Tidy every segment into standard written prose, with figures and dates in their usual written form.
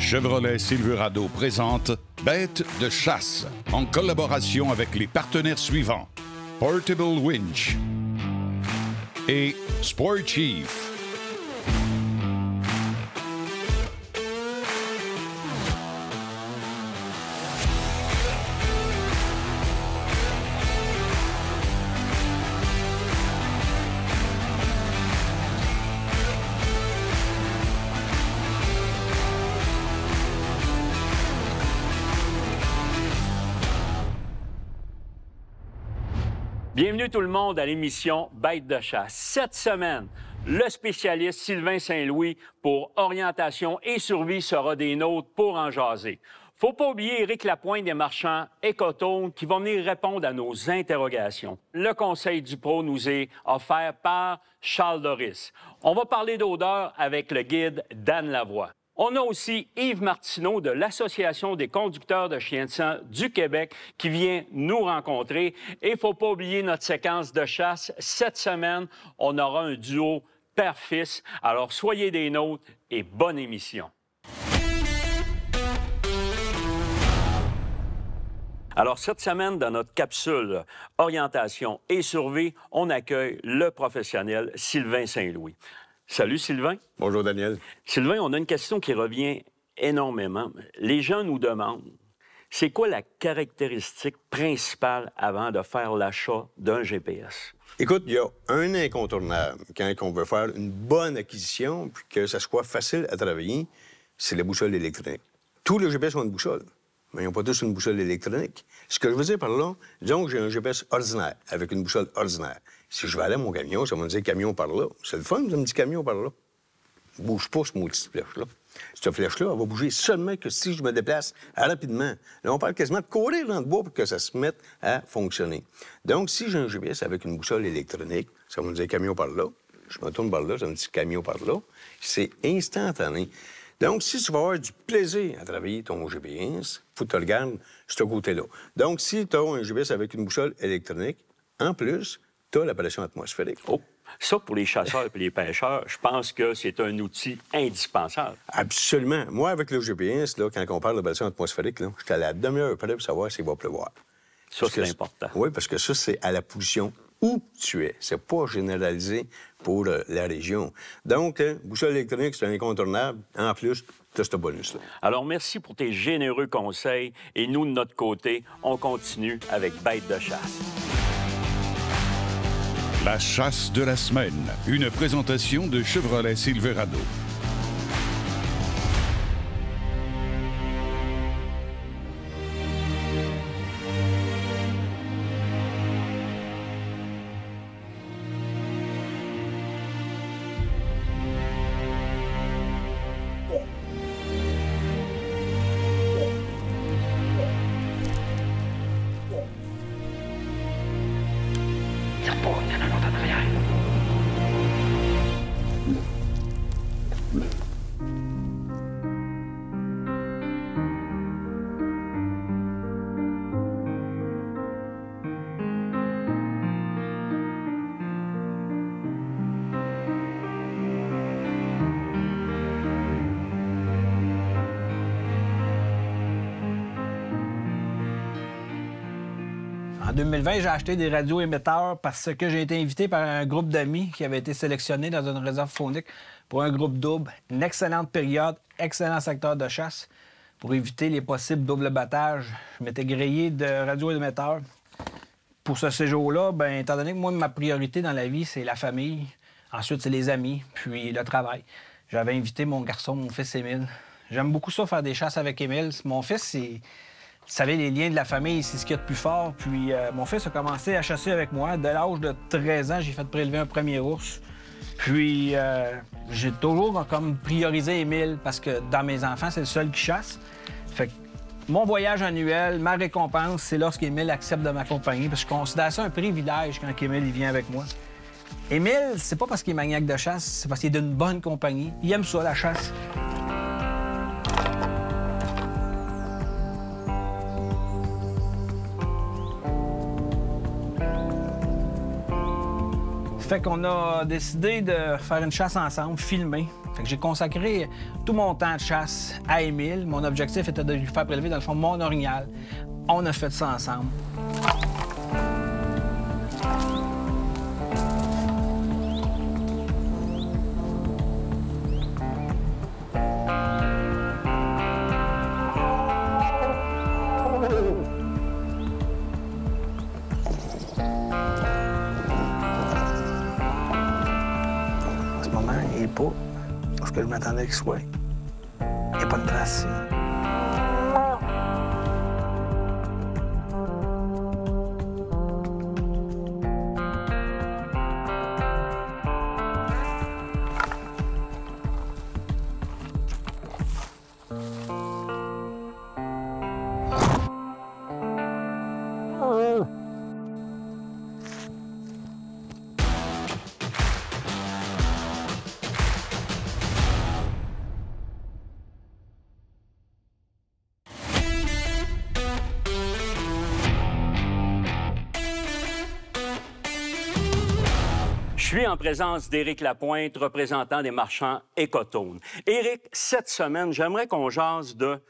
Chevrolet Silverado présente Bête de chasse en collaboration avec les partenaires suivants: Portable Winch et Sport Chief. Bienvenue tout le monde à l'émission Bête de chasse. Cette semaine, le spécialiste Sylvain Saint-Louis pour orientation et survie sera des nôtres pour en jaser. Faut pas oublier Éric Lapointe des Marchands Écotone qui va venir répondre à nos interrogations. Le conseil du pro nous est offert par Charles Doris. On va parler d'odeur avec le guide Dan Lavoie. On a aussi Yves Martineau de l'Association des conducteurs de chiens de sang du Québec qui vient nous rencontrer. Et il ne faut pas oublier notre séquence de chasse. Cette semaine, on aura un duo père-fils. Alors, soyez des nôtres et bonne émission. Alors, cette semaine, dans notre capsule Orientation et survie, on accueille le professionnel Sylvain Saint-Louis. Salut Sylvain. Bonjour Daniel. Sylvain, on a une question qui revient énormément. Les gens nous demandent, c'est quoi la caractéristique principale avant de faire l'achat d'un GPS? Écoute, il y a un incontournable quand on veut faire une bonne acquisition puis que ça soit facile à travailler, c'est la boussole électronique. Tous les GPS ont une boussole, mais ils n'ont pas tous une boussole électronique. Ce que je veux dire par là, disons que j'ai un GPS ordinaire avec une boussole ordinaire. Si je vais aller à mon camion, ça va me dire camion par là. C'est le fun, ça me dit camion par là. Bouge pas, ce maudite flèche-là. Cette flèche-là, elle va bouger seulement que si je me déplace rapidement. Là, on parle quasiment de courir dans le bois pour que ça se mette à fonctionner. Donc, si j'ai un GPS avec une boussole électronique, ça va me dire camion par là. Je me tourne par là, ça me dit camion par là. C'est instantané. Donc, si tu vas avoir du plaisir à travailler ton GPS, il faut que tu regardes ce côté-là. Donc, si tu as un GPS avec une boussole électronique, en plus, tu as la pression atmosphérique. Oh, ça, pour les chasseurs et les pêcheurs, je pense que c'est un outil indispensable. Absolument. Moi, avec le GPS, là, quand on parle de pression atmosphérique, je suis à la demi-heure près pour savoir s'il va pleuvoir. Ça, c'est important. Oui, parce que ça, c'est à la position où tu es. C'est pas généralisé pour la région. Donc, boussole électronique, c'est un incontournable. En plus, tu as ce bonus-là. Alors, merci pour tes généreux conseils. Et nous, de notre côté, on continue avec Bête de chasse. La chasse de la semaine, une présentation de Chevrolet Silverado. En 2020, j'ai acheté des radios émetteurs parce que j'ai été invité par un groupe d'amis qui avait été sélectionné dans une réserve faunique pour un groupe double. Une excellente période, excellent secteur de chasse. Pour éviter les possibles doubles battages, je m'étais grillé de radios émetteurs. Pour ce séjour-là, bien, étant donné que moi, ma priorité dans la vie, c'est la famille. Ensuite, c'est les amis, puis le travail. J'avais invité mon garçon, mon fils Émile. J'aime beaucoup ça, faire des chasses avec Émile. Mon fils, c'est... Vous savez, les liens de la famille, c'est ce qu'il y a de plus fort. Puis mon fils a commencé à chasser avec moi. Dès l'âge de 13 ans, j'ai fait prélever un premier ours. Puis j'ai toujours comme priorisé Émile parce que dans mes enfants, c'est le seul qui chasse. Fait que mon voyage annuel, ma récompense, c'est lorsqu'Émile accepte de m'accompagner. Parce que je considère ça un privilège quand Émile il vient avec moi. Émile, c'est pas parce qu'il est maniaque de chasse, c'est parce qu'il est d'une bonne compagnie. Il aime ça, la chasse. Fait qu'on a décidé de faire une chasse ensemble, filmer. Fait que j'ai consacré tout mon temps de chasse à Émile. Mon objectif était de lui faire prélever, dans le fond, mon orignal. On a fait ça ensemble. Pas parce que je m'attendais qu'il soit. Il n'y a pas de trace ici. Je suis en présence d'Éric Lapointe, représentant des marchands Écotone. Éric, cette semaine, j'aimerais qu'on jase de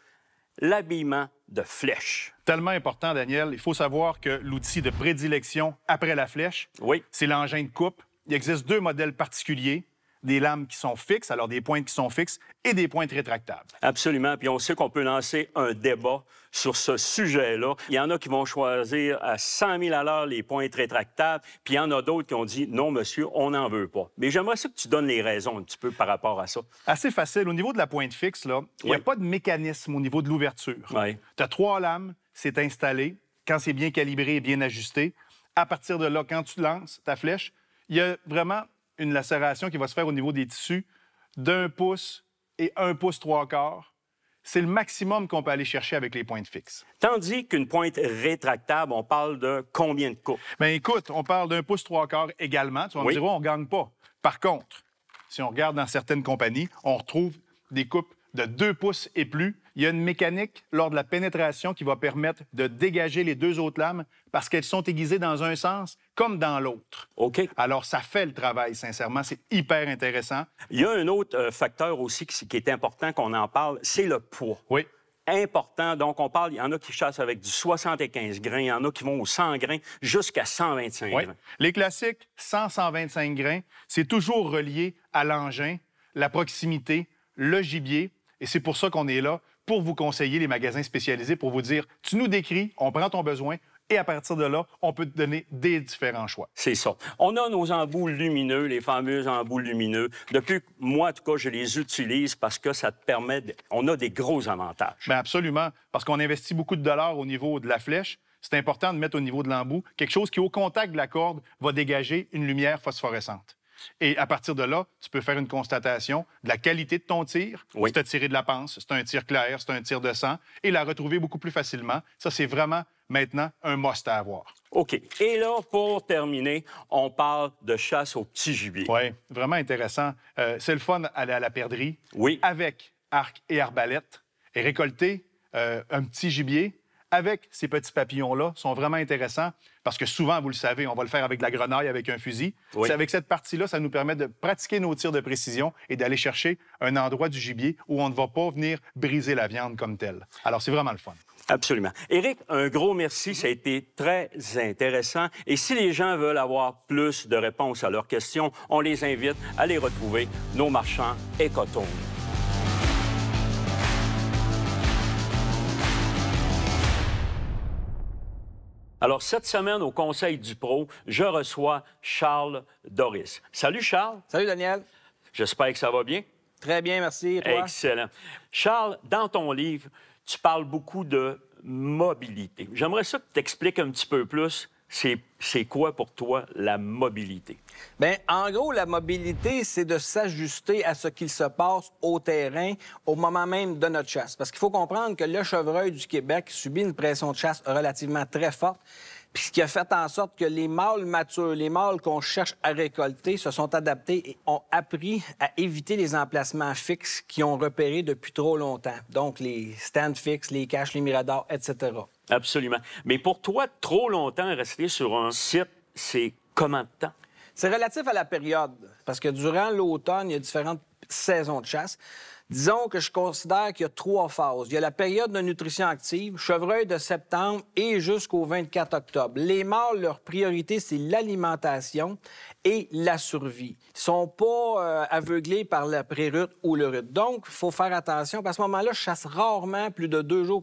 l'habillement de flèche. Tellement important, Daniel. Il faut savoir que l'outil de prédilection après la flèche, c'est l'engin de coupe. Il existe 2 modèles particuliers, des lames qui sont fixes, alors des pointes qui sont fixes, et des pointes rétractables. Absolument. Puis on sait qu'on peut lancer un débat sur ce sujet-là. Il y en a qui vont choisir à 100 000 à l'heure les pointes rétractables, puis il y en a d'autres qui ont dit « Non, monsieur, on n'en veut pas ». Mais j'aimerais ça que tu donnes les raisons un petit peu par rapport à ça. Assez facile. Au niveau de la pointe fixe, là, il n'y a pas de mécanisme au niveau de l'ouverture. Tu as 3 lames, c'est installé. Quand c'est bien calibré et bien ajusté, à partir de là, quand tu lances ta flèche, il y a vraiment une lacération qui va se faire au niveau des tissus d'1 pouce et 1 pouce 3/4. C'est le maximum qu'on peut aller chercher avec les pointes fixes. Tandis qu'une pointe rétractable, on parle de combien de coupes? Bien, écoute, on parle d'1 pouce 3/4 également. Tu vas me dire, on ne gagne pas. Par contre, si on regarde dans certaines compagnies, on retrouve des coupes de 2 pouces et plus. Il y a une mécanique lors de la pénétration qui va permettre de dégager les 2 autres lames parce qu'elles sont aiguisées dans un sens comme dans l'autre. OK. Alors, ça fait le travail, sincèrement. C'est hyper intéressant. Il y a un autre facteur aussi qui est important qu'on en parle, c'est le poids. Oui. Important. Donc, on parle, il y en a qui chassent avec du 75 grains, il y en a qui vont au 100 grains jusqu'à 125 grains. Les classiques, 100-125 grains, c'est toujours relié à l'engin, la proximité, le gibier. Et c'est pour ça qu'on est là, pour vous conseiller les magasins spécialisés, pour vous dire, tu nous décris, on prend ton besoin, et à partir de là, on peut te donner des différents choix. C'est ça. On a nos embouts lumineux, les fameux embouts lumineux. Depuis que moi, en tout cas, je les utilise parce que ça te permet... On a des gros avantages. Bien, absolument, parce qu'on investit beaucoup de dollars au niveau de la flèche. C'est important de mettre au niveau de l'embout quelque chose qui, au contact de la corde, va dégager une lumière phosphorescente. Et à partir de là, tu peux faire une constatation de la qualité de ton tir. Si tu as tiré de la panse, c'est un tir clair, c'est un tir de sang, et la retrouver beaucoup plus facilement. Ça, c'est vraiment, maintenant, un must à avoir. OK. Et là, pour terminer, on parle de chasse au petit gibier. Oui, vraiment intéressant. C'est le fun d'aller à la perdrix avec arc et arbalète et récolter un petit gibier avec ces petits papillons-là sont vraiment intéressants parce que souvent, vous le savez, on va le faire avec de la grenaille, avec un fusil. C'est avec cette partie-là, ça nous permet de pratiquer nos tirs de précision et d'aller chercher un endroit du gibier où on ne va pas venir briser la viande comme telle. Alors, c'est vraiment le fun. Absolument. Éric, un gros merci. Ça a été très intéressant. Et si les gens veulent avoir plus de réponses à leurs questions, on les invite à aller retrouver nos marchands Écotone. Alors, cette semaine, au Conseil du Pro, je reçois Charles Doris. Salut, Charles. Salut, Daniel. J'espère que ça va bien. Très bien, merci. Et toi? Excellent. Charles, dans ton livre, tu parles beaucoup de mobilité. J'aimerais ça que tu t'expliques un petit peu plus. C'est quoi pour toi la mobilité? Bien, en gros, la mobilité, c'est de s'ajuster à ce qu'il se passe au terrain au moment même de notre chasse. Parce qu'il faut comprendre que le chevreuil du Québec subit une pression de chasse relativement très forte. Puis ce qui a fait en sorte que les mâles matures, les mâles qu'on cherche à récolter, se sont adaptés et ont appris à éviter les emplacements fixes qu'ils ont repérés depuis trop longtemps. Donc, les stands fixes, les caches, les miradors, etc. Absolument. Mais pour toi, trop longtemps rester sur un site, c'est combien de temps? C'est relatif à la période, parce que durant l'automne, il y a différentes saison de chasse. Disons que je considère qu'il y a 3 phases. Il y a la période de nutrition active, chevreuil de septembre et jusqu'au 24 octobre. Les mâles, leur priorité, c'est l'alimentation et la survie. Ils ne sont pas aveuglés par la pré-rut ou le rut. Donc, il faut faire attention. À ce moment-là, je chasse rarement plus de 2 jours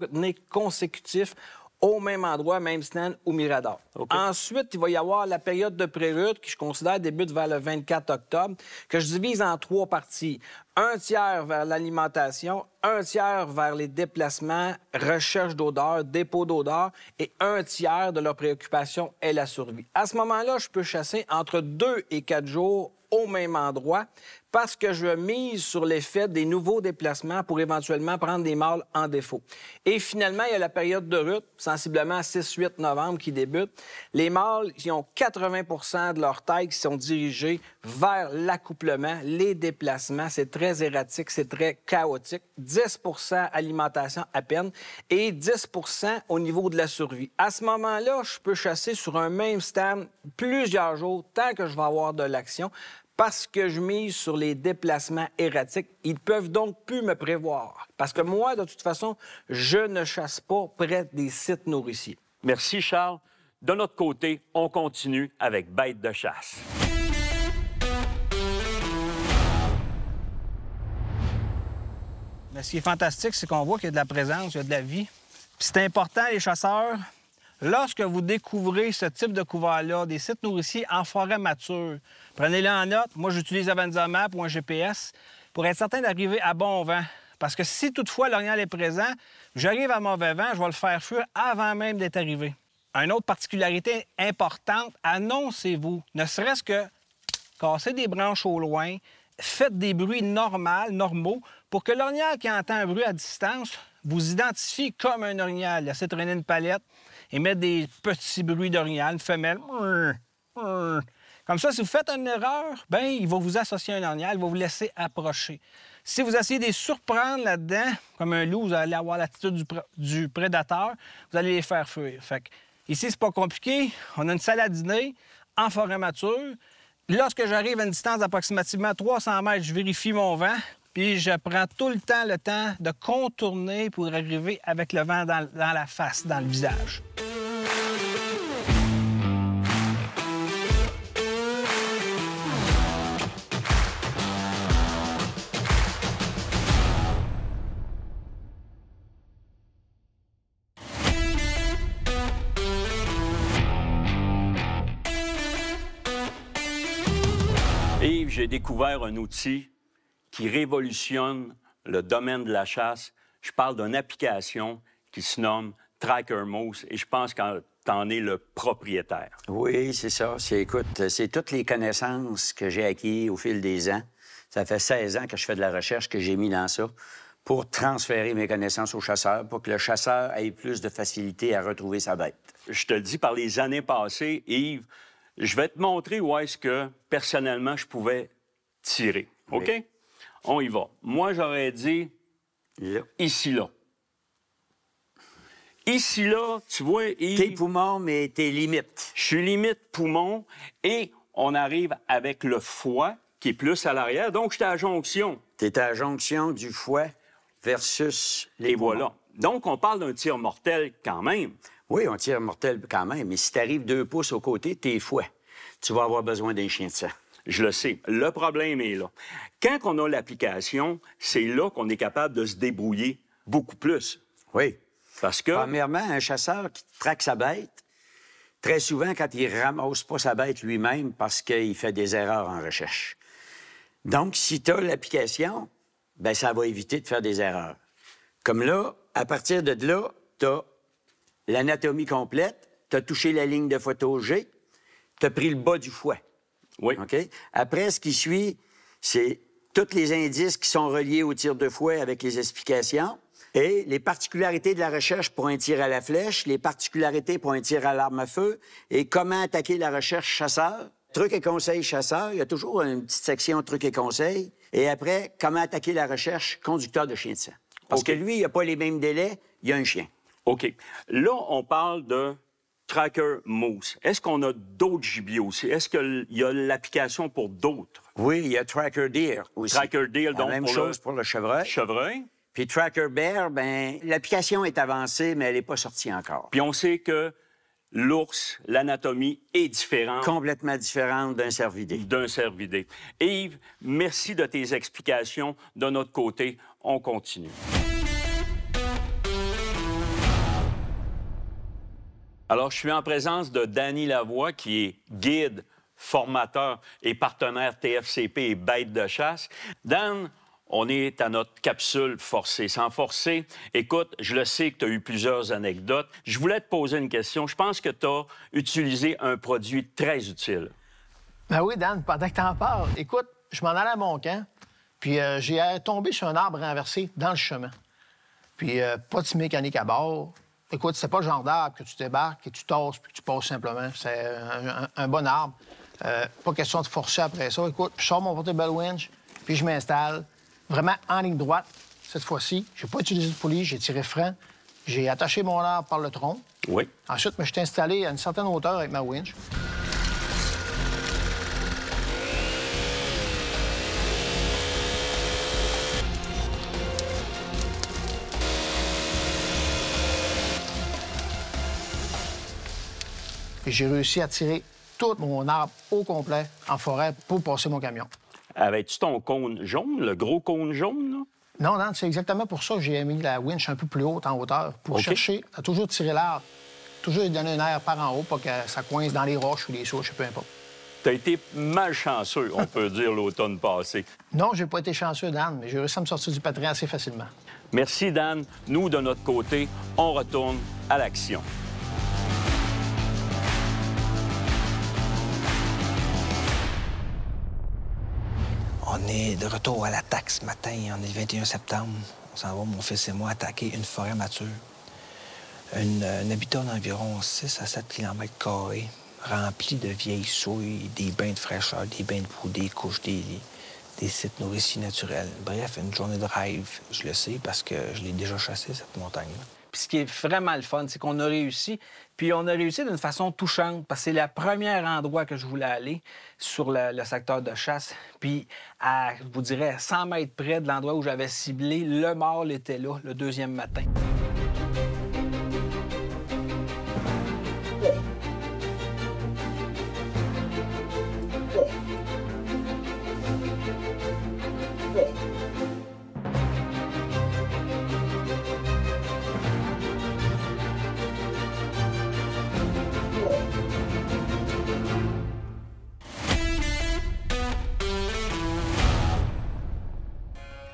consécutifs au même endroit, même stand ou mirador. Okay. Ensuite, il va y avoir la période de pré-rut qui, je considère, débute vers le 24 octobre, que je divise en 3 parties. 1 tiers vers l'alimentation, 1 tiers vers les déplacements, recherche d'odeur, dépôt d'odeur, et 1 tiers de leur préoccupation est la survie. À ce moment-là, je peux chasser entre 2 et 4 jours au même endroit parce que je mise sur l'effet des nouveaux déplacements pour éventuellement prendre des mâles en défaut. Et finalement, il y a la période de rut, sensiblement 6-8 novembre, qui débute. Les mâles, ils ont 80 de leur taille qui sont dirigés vers l'accouplement, les déplacements. C'est très erratique, c'est très chaotique. 10 alimentation à peine et 10 au niveau de la survie. À ce moment-là, je peux chasser sur un même stand plusieurs jours tant que je vais avoir de l'action. Parce que je mise sur les déplacements erratiques, ils peuvent donc plus me prévoir. Parce que moi, de toute façon, je ne chasse pas près des sites nourriciers. Merci, Charles. De notre côté, on continue avec Bête de chasse. Mais ce qui est fantastique, c'est qu'on voit qu'il y a de la présence, il y a de la vie. Puis c'est important, les chasseurs, lorsque vous découvrez ce type de couvert-là, des sites nourriciers en forêt mature, prenez-les en note. Moi, j'utilise Avanza Map ou un GPS pour être certain d'arriver à bon vent. Parce que si toutefois l'orignal est présent, j'arrive à mauvais vent, je vais le faire fuir avant même d'être arrivé. Une autre particularité importante, annoncez-vous. Ne serait-ce que casser des branches au loin, faites des bruits normaux, pour que l'orignal qui entend un bruit à distance vous identifie comme un orignal. Laissez traîner une palette et mettre des petits bruits d'orignal, femelle. Comme ça, si vous faites une erreur, bien, il va vous associer à un orignal, il va vous laisser approcher. Si vous essayez de les surprendre là-dedans, comme un loup, vous allez avoir l'attitude du prédateur, vous allez les faire fuir. Fait que, ici, c'est pas compliqué. On a une salle à dîner en forêt mature. Lorsque j'arrive à une distance d'approximativement 300 mètres, je vérifie mon vent, puis je prends tout le temps de contourner pour arriver avec le vent dans la face, dans le visage. Yves, j'ai découvert un outil qui révolutionne le domaine de la chasse. Je parle d'une application qui se nomme Tracker Moose et je pense que t'en es le propriétaire. Oui, c'est ça. Écoute, c'est toutes les connaissances que j'ai acquises au fil des ans. Ça fait 16 ans que je fais de la recherche que j'ai mis dans ça pour transférer mes connaissances au chasseur, pour que le chasseur ait plus de facilité à retrouver sa bête. Je te le dis, par les années passées, Yves, je vais te montrer où est-ce que, personnellement, je pouvais tirer. OK? Oui. On y va. Moi, j'aurais dit là. Ici, là. Ici, là, tu vois, Yves... Tes poumons, mais tes limites. Je suis limite poumon et on arrive avec le foie qui est plus à l'arrière. Donc, j'étais à la jonction. T'es à la jonction du foie versus les poumons. Voilà. Donc, on parle d'un tir mortel quand même. Oui, on tire mortel quand même, mais si t'arrives 2 pouces au côté, t'es fouet. Tu vas avoir besoin d'un chien de sang. Je le sais. Le problème est là. Quand on a l'application, c'est là qu'on est capable de se débrouiller beaucoup plus. Oui. Parce que... Premièrement, un chasseur qui traque sa bête, très souvent, quand il ramasse pas sa bête lui-même parce qu'il fait des erreurs en recherche. Donc, si tu as l'application, bien, ça va éviter de faire des erreurs. Comme là, à partir de là, tu as l'anatomie complète, tu as touché la ligne de photo G, tu as pris le bas du fouet. Oui. OK? Après, ce qui suit, c'est tous les indices qui sont reliés au tir de fouet avec les explications et les particularités de la recherche pour un tir à la flèche, les particularités pour un tir à l'arme à feu et comment attaquer la recherche chasseur. Trucs et conseils chasseur, il y a toujours une petite section trucs et conseils. Et après, comment attaquer la recherche conducteur de chien de sang. Parce que lui, il n'a pas les mêmes délais, il y a un chien. OK. Là, on parle de Tracker Moose. Est-ce qu'on a d'autres gibiers aussi? Est-ce qu'il y a l'application pour d'autres? Oui, il y a Tracker Deer aussi. Tracker Deer, donc la même chose pour le chevreuil. Chevreuil. Puis Tracker Bear, bien, l'application est avancée, mais elle n'est pas sortie encore. Puis on sait que l'ours, l'anatomie est différente. Complètement différente d'un cervidé. D'un cervidé. Yves, merci de tes explications. De notre côté, on continue. Alors, je suis en présence de Danny Lavoie, qui est guide, formateur et partenaire TFCP et bête de chasse. Dan, on est à notre capsule forcée. Sans forcer, écoute, je le sais que tu as eu plusieurs anecdotes. Je voulais te poser une question. Je pense que tu as utilisé un produit très utile. Ben oui, Dan, pendant que tu en parles, écoute, je m'en allais à mon camp, puis j'ai tombé sur un arbre renversé dans le chemin. Puis pas de mécanique à bord. Écoute, c'est pas le genre d'arbre que tu débarques et tu tasses puis que tu passes simplement. C'est un bon arbre. Pas question de forcer après ça. Écoute, je sors mon portable winch, puis je m'installe vraiment en ligne droite. Cette fois-ci, j'ai pas utilisé de poulie, j'ai tiré frein. J'ai attaché mon arbre par le tronc. Oui. Ensuite, je suis installé à une certaine hauteur avec ma winch. Et j'ai réussi à tirer tout mon arbre au complet en forêt pour passer mon camion. Avais-tu ton cône jaune, le gros cône jaune, là? Non, non, c'est exactement pour ça que j'ai mis la winch un peu plus haute en hauteur, pour chercher à toujours tirer l'arbre, toujours lui donner un air par en haut, pas que ça coince dans les roches ou les souches, peu importe. T'as été malchanceux, on peut dire, l'automne passé. Non, j'ai pas été chanceux, Dan, mais j'ai réussi à me sortir du pétrin assez facilement. Merci, Dan. Nous, de notre côté, on retourne à l'action. On est de retour à l'attaque ce matin. On est le 21 septembre. On s'en va, mon fils et moi, attaquer une forêt mature. Un habitat d'environ 6 à 7 km², rempli de vieilles souilles, des bains de fraîcheur, des bains de boue, des couches, des sites nourriciers naturels. Bref, une journée de rêve. Je le sais parce que je l'ai déjà chassé, cette montagne-là. Puis ce qui est vraiment le fun, c'est qu'on a réussi. Puis on a réussi d'une façon touchante, parce que c'est le premier endroit que je voulais aller sur le secteur de chasse. Puis, je vous dirais, 100 mètres près de l'endroit où j'avais ciblé, le mâle était là, le deuxième matin.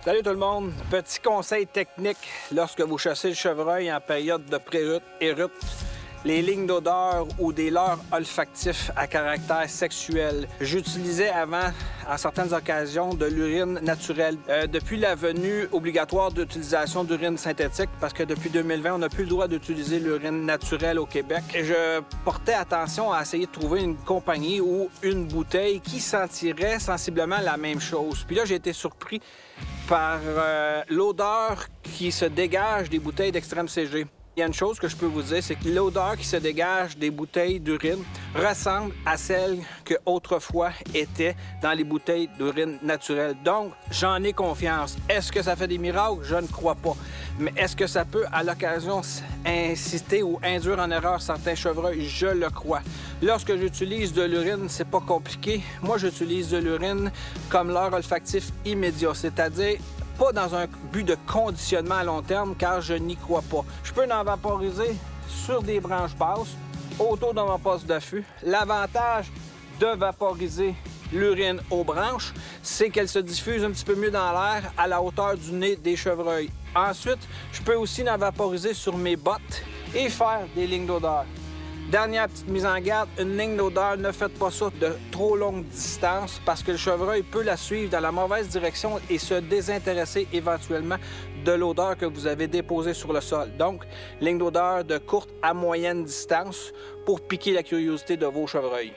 Salut tout le monde! Petit conseil technique lorsque vous chassez le chevreuil en période de pré-rut et rut. Les lignes d'odeur ou des leurres olfactifs à caractère sexuel. J'utilisais avant, à certaines occasions, de l'urine naturelle. Depuis la venue obligatoire d'utilisation d'urine synthétique, parce que depuis 2020, on n'a plus le droit d'utiliser l'urine naturelle au Québec, je portais attention à essayer de trouver une compagnie ou une bouteille qui sentirait sensiblement la même chose. Puis là, j'ai été surpris par l'odeur qui se dégage des bouteilles d'Extrême CG. Il y a une chose que je peux vous dire, c'est que l'odeur qui se dégage des bouteilles d'urine ressemble à celle que autrefois était dans les bouteilles d'urine naturelle. Donc, j'en ai confiance. Est-ce que ça fait des miracles? Je ne crois pas. Mais est-ce que ça peut, à l'occasion, inciter ou induire en erreur certains chevreuils? Je le crois. Lorsque j'utilise de l'urine, c'est pas compliqué. Moi, j'utilise de l'urine comme leurre olfactif immédiat, c'est-à-dire pas dans un but de conditionnement à long terme, car je n'y crois pas. Je peux en vaporiser sur des branches basses, autour de mon poste d'affût. L'avantage de vaporiser l'urine aux branches, c'est qu'elle se diffuse un petit peu mieux dans l'air à la hauteur du nez des chevreuils. Ensuite, je peux aussi en vaporiser sur mes bottes et faire des lignes d'odeur. Dernière petite mise en garde, une ligne d'odeur, ne faites pas ça de trop longue distance parce que le chevreuil peut la suivre dans la mauvaise direction et se désintéresser éventuellement de l'odeur que vous avez déposée sur le sol. Donc, ligne d'odeur de courte à moyenne distance pour piquer la curiosité de vos chevreuils.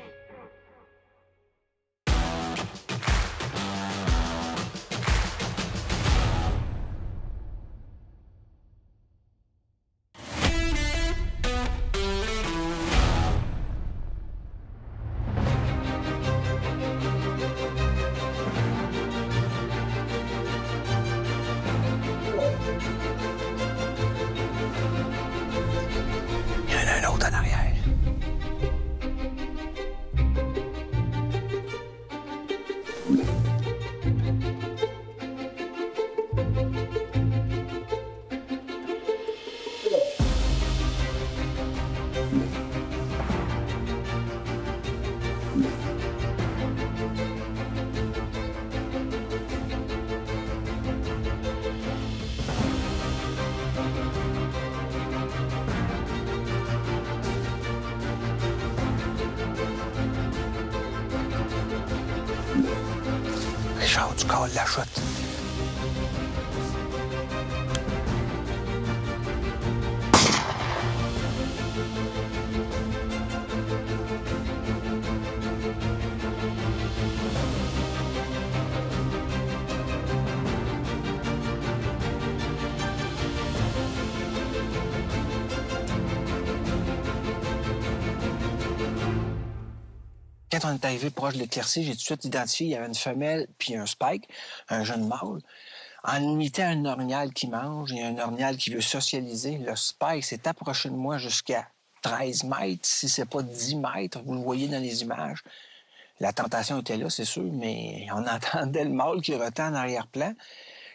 Richard, tu colles la chute. Quand on est arrivé proche de l'éclaircie, j'ai tout de suite identifié qu'il y avait une femelle puis un spike, un jeune mâle. En imitant un orignal qui mange et un orignal qui veut socialiser, le spike s'est approché de moi jusqu'à 13 mètres, si c'est pas 10 mètres. Vous le voyez dans les images. La tentation était là, c'est sûr, mais on entendait le mâle qui retenait en arrière-plan.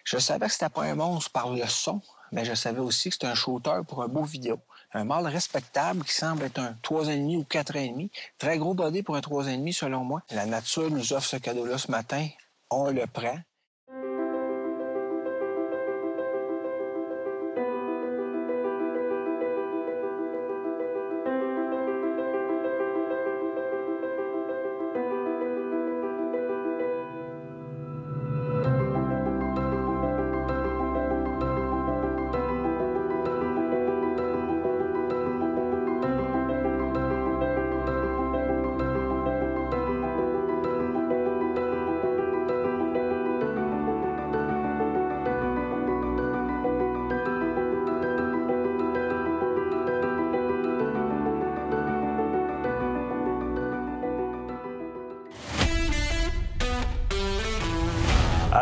Je savais que c'était pas un monstre par le son, mais je savais aussi que c'était un shooter pour un beau vidéo. Un mâle respectable qui semble être un 3,5 ou 4,5. Très gros body pour un 3,5 selon moi. La nature nous offre ce cadeau-là ce matin. On le prend.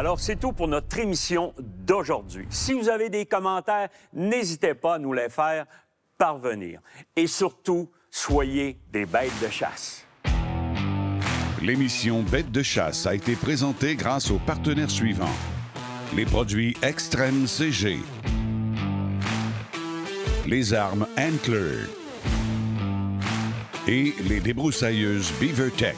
Alors, c'est tout pour notre émission d'aujourd'hui. Si vous avez des commentaires, n'hésitez pas à nous les faire parvenir. Et surtout, soyez des bêtes de chasse. L'émission Bêtes de chasse a été présentée grâce aux partenaires suivants. Les produits Extreme CG, les armes Antler et les débroussailleuses BeaverTech.